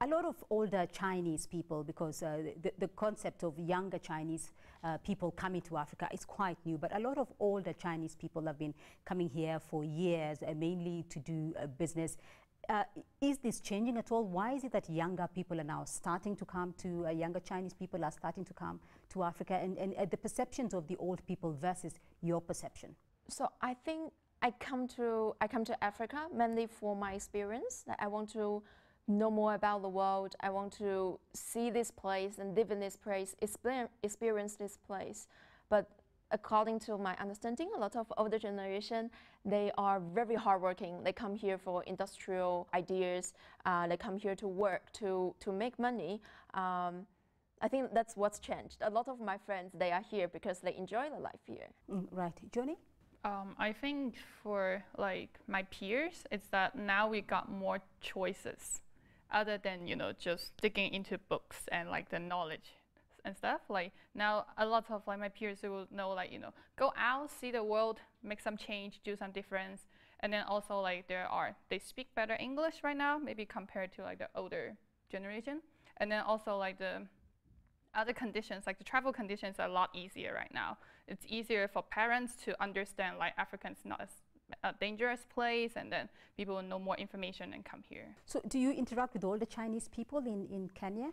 A lot of older Chinese people, because the concept of younger Chinese people coming to Africa is quite new, but a lot of older Chinese people have been coming here for years, mainly to do business. Is this changing at all? Why is it that younger people are now starting to come to, younger Chinese people are starting to come to Africa, and the perceptions of the old people versus your perception? So I think I come to Africa mainly for my experience. I want to know more about the world. I want to see this place and live in this place, experience this place. But according to my understanding, a lot of older generation, they are very hardworking. They come here for industrial ideas. They come here to work, to make money. I think that's what's changed. A lot of my friends, they are here because they enjoy the life here. Right. Johnny? I think for like my peers, it's that now we got more choices other than, you know, just digging into books and like the knowledge and stuff. Like now a lot of like my peers, they will know, like, you know, go out, see the world, make some change, do some difference. And then also like they speak better English right now, maybe compared to like the older generation. And then also like the other conditions, like the travel conditions, are a lot easier right now. It's easier for parents to understand like Africa's not as a dangerous place, and then people will know more information and come here. So do you interact with all the Chinese people in Kenya?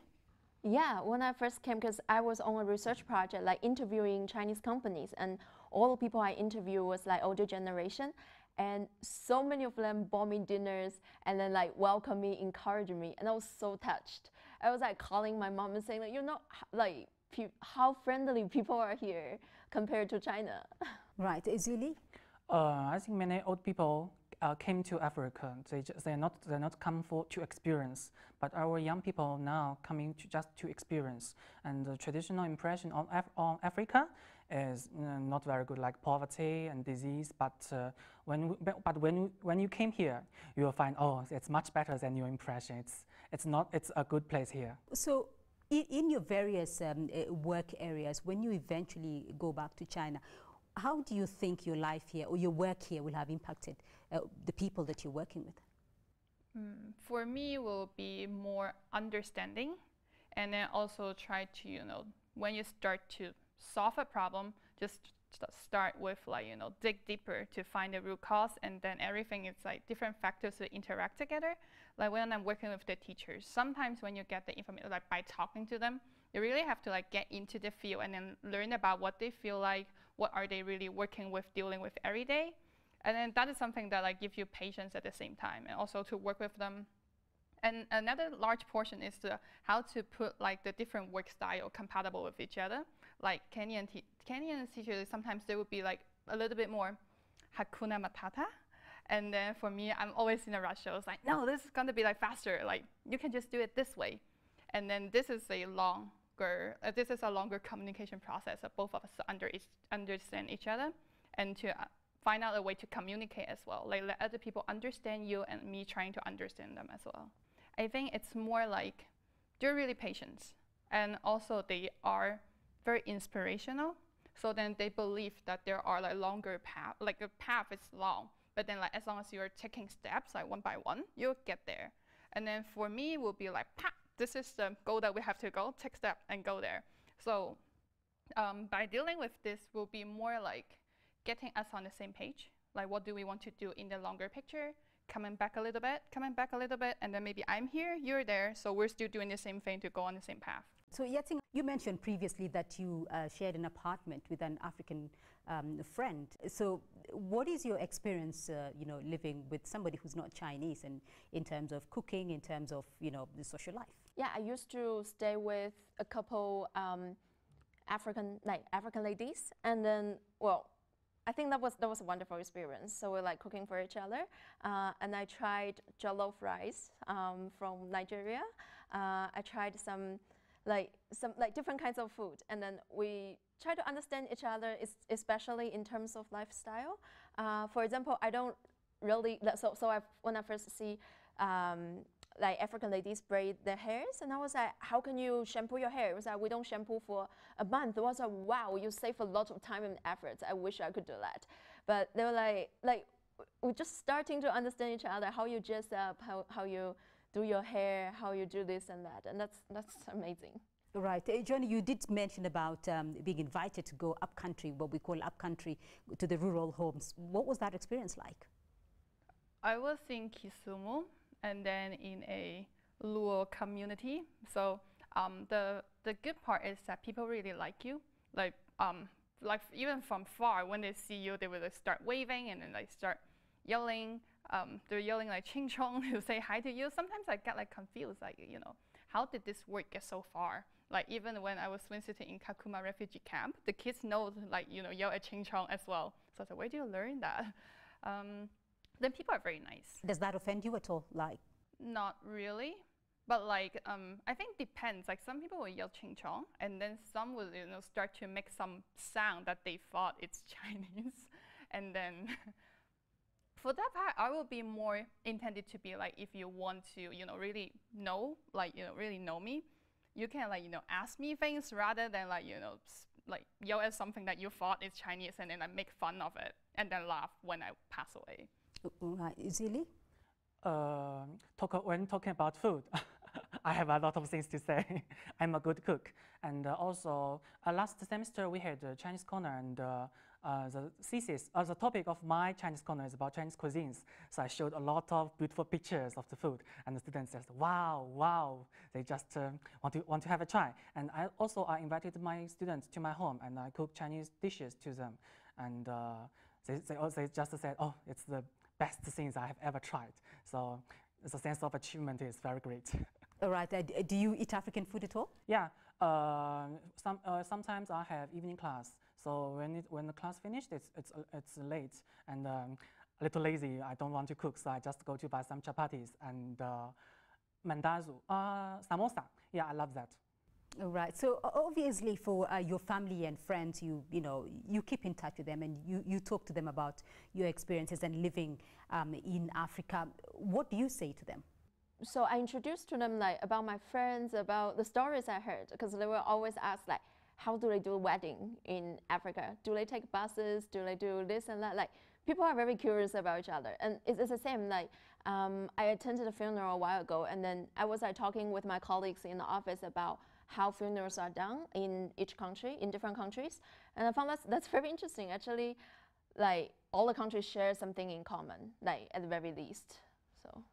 Yeah, when I first came, because I was on a research project, like interviewing Chinese companies, and all the people I interviewed was like older generation, and so many of them bought me dinners and then like welcomed me, encouraged me, and I was so touched. I was like calling my mom and saying, like, you know, like how friendly people are here compared to China. Right, Zuli? I think many old people came to Africa. They're not come to experience, but our young people now coming just to experience. And the traditional impression on Africa is not very good, like poverty and disease. But when you came here, you will find, oh, it's much better than your impression. It's a good place here. So in your various work areas, when you eventually go back to China, how do you think your life here or your work here will have impacted the people that you're working with? For me, will be more understanding, and then also try to, you know, when you start to solve a problem, just start with, like, you know, dig deeper to find the root cause, and then everything is like different factors to interact together. Like when I'm working with the teachers, sometimes when you get the information, like by talking to them, you really have to like get into the field and then learn about what they feel like, what are they really working with, dealing with every day. And then that is something that like gives you patience at the same time, and also to work with them. And another large portion is how to put like the different work style compatible with each other. Like Kenyan teachers, sometimes they would be like a little bit more Hakuna Matata. And then for me, I'm always in a rush. I was like, no, this is gonna be like faster. Like you can just do it this way. And then this is a longer communication process of both of us to understand each other, and to find out a way to communicate as well. Like let other people understand you, and me trying to understand them as well. I think it's more like they're really patient, and also they are very inspirational. So then they believe that there are like longer path, like the path is long, but then like as long as you're taking steps like one by one, you'll get there. And then for me, it will be like, this is the goal that we have to go, take step and go there. So by dealing with this, will be more like getting us on the same page. Like what do we want to do in the longer picture? Coming back a little bit, and then maybe I'm here, you're there, so we're still doing the same thing to go on the same path. So Yating, you mentioned previously that you shared an apartment with an African friend. So what is your experience, you know, living with somebody who's not Chinese, and in terms of cooking, in terms of, you know, the social life? Yeah, I used to stay with a couple African ladies, and then, well, I think that was a wonderful experience. So we're like cooking for each other, and I tried jollof rice from Nigeria. I tried some different kinds of food, and then we try to understand each other, especially in terms of lifestyle. For example, I don't really when I first see like African ladies braid their hairs, and I was like, how can you shampoo your hair? It was like, we don't shampoo for a month. It was like, wow, you save a lot of time and effort. I wish I could do that. But they were like we're just starting to understand each other, how you dress up, how you do your hair, how you do this and that, and that's amazing. Right. Johnny, you did mention about being invited to go up country, what we call up country, to the rural homes. What was that experience like? I was in Kisumu and then in a rural community. So the good part is that people really like you. Like even from far, when they see you, they will start waving and then they start yelling. They're yelling like "Ching Chong" to say hi to you. Sometimes I get like confused, like how did this word get so far? Like even when I was visiting in Kakuma refugee camp, the kids know like yell at Ching Chong as well. So I said, where do you learn that? Then people are very nice. Does that offend you at all? Like, not really, but like I think depends. Like some people will yell Ching Chong, and then some will start to make some sound that they thought it's Chinese, and then. For that part, I will be more intended to be like, if you want to, really know, like, really know me, you can like, ask me things rather than like, like yell at something that you thought is Chinese and then I make fun of it and then laugh when I pass away. Right, Zili? When talking about food, I have a lot of things to say. I'm a good cook. And also, last semester we had a Chinese corner, and the thesis, the topic of my Chinese corner is about Chinese cuisines. So I showed a lot of beautiful pictures of the food, and the students said, "Wow, wow!" They just want to have a try. And I invited my students to my home, and I cooked Chinese dishes to them. And they just said, "Oh, it's the best things I have ever tried." So the sense of achievement is very great. All right. Do you eat African food at all? Yeah. Sometimes I have evening class. So when the class finished, it's late and a little lazy. I don't want to cook, so I just go to buy some chapatis and mandazi, samosa. Yeah, I love that. All right. So obviously, for your family and friends, you keep in touch with them and you talk to them about your experiences and living in Africa. What do you say to them? So I introduced to them like about my friends, about the stories I heard, because they will always ask like, how do they do a wedding in Africa? Do they take buses? Do they do this and that? Like people are very curious about each other, and it's the same. Like I attended a funeral a while ago, and then I was talking with my colleagues in the office about how funerals are done in each country, in different countries, and I found that's very interesting. Actually, like all the countries share something in common, like at the very least. So.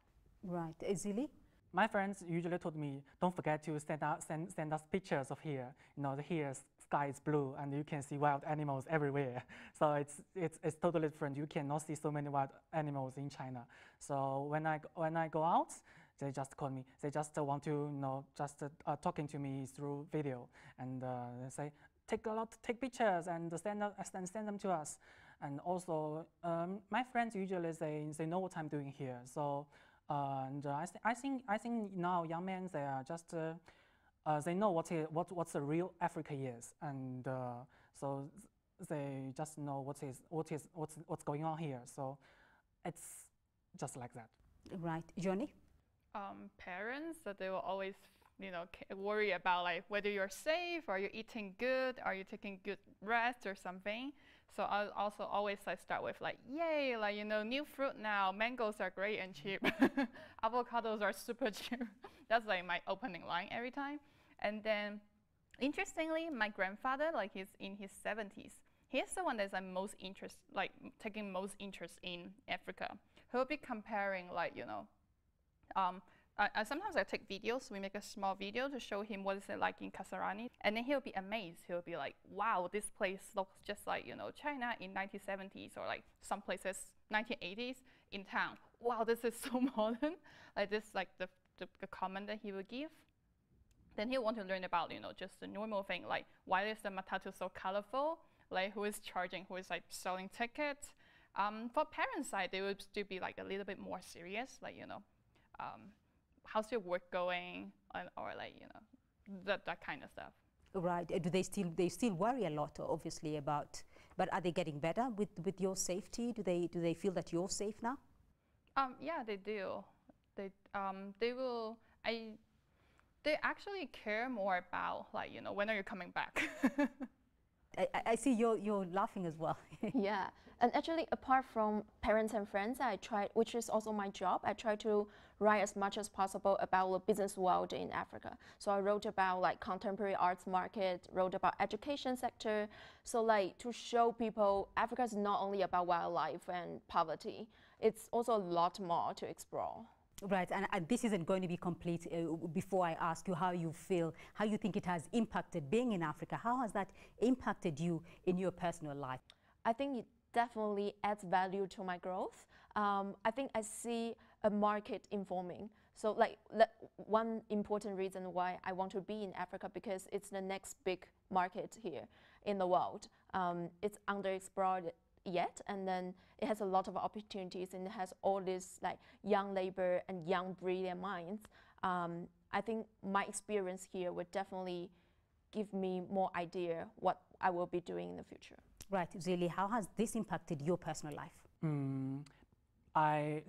Right. Zili? My friends usually told me, don't forget to send us pictures of here. Here sky is blue and you can see wild animals everywhere. So it's totally different. You cannot see so many wild animals in China. So when I go out, they just call me. They just want to talking to me through video, and they say take pictures and send them to us. And also my friends usually they know what I'm doing here. So. I think now young men they are just they know what's the real Africa is, and so they just know what's going on here. So it's just like that. Right, Johnny. Parents that they will always worry about like whether you're safe, are you eating good, are you taking good rest or something. So I also always start with like, yay, like new fruit now, mangoes are great and cheap, avocados are super cheap. That's like my opening line every time. And then, interestingly, my grandfather, like he's in his 70s, he's the one that's taking most interest in Africa. He'll be comparing like sometimes I take videos. We make a small video to show him what is it like in Kasarani, and then he'll be amazed. He'll be like, "Wow, this place looks just like China in 1970s or like some places 1980s in town. Wow, this is so modern." Like this, like the comment that he will give. Then he'll want to learn about just the normal thing, like why is the matatu so colorful? Like who is charging? Who is like selling tickets? For parents' side, they would still be like a little bit more serious, like how's your work going, or like that kind of stuff. Right. Do they still worry a lot, obviously, about? But are they getting better with your safety? Do they feel that you're safe now? Yeah, they do. They will. They actually care more about like when are you coming back. I see you're laughing as well. Yeah, and actually, apart from parents and friends, I try, which is also my job, I try to write as much as possible about the business world in Africa. So I wrote about like contemporary arts market, wrote about education sector. So like to show people Africa is not only about wildlife and poverty, it's also a lot more to explore. Right, and this isn't going to be complete before I ask you how you feel, how you think it has impacted being in Africa. How has that impacted you in your personal life? I think it definitely adds value to my growth. I think I see a market informing. So like one important reason why I want to be in Africa, because it's the next big market here in the world. It's underexplored yet, and then it has a lot of opportunities, and it has all this like young labor and young brilliant minds. I think my experience here would definitely give me more idea what I will be doing in the future. Right, Zili, how has this impacted your personal life?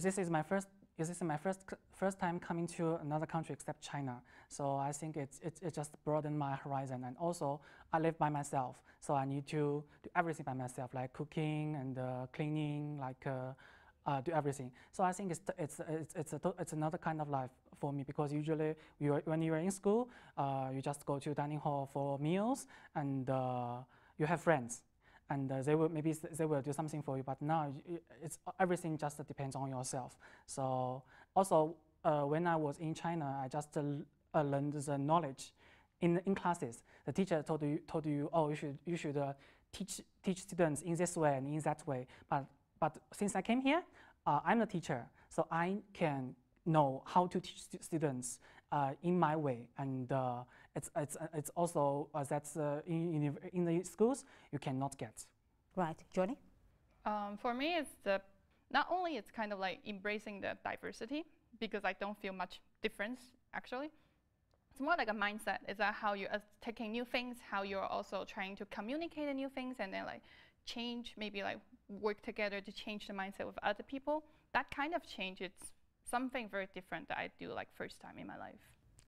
This is my first time coming to another country except China. So I think it just broadened my horizon. And also, I live by myself, so I need to do everything by myself, like cooking and cleaning, like do everything. So I think it's another kind of life for me, because usually when you are in school, you just go to dining hall for meals, and you have friends. And they will do something for you, but now everything just depends on yourself. So also when I was in China, I just learned the knowledge in classes. The teacher told you, oh, you should teach students in this way and in that way. But since I came here, I'm the teacher, so I can know how to teach students in my way, and it's also that's in the schools you cannot get. Right, Johnny? For me, it's not only it's kind of like embracing the diversity, because I don't feel much difference actually. It's more like a mindset. It's how you're taking new things, how you're also trying to communicate the new things, and then like change, maybe like work together to change the mindset with other people. That kind of change, it's something very different that I do like first time in my life.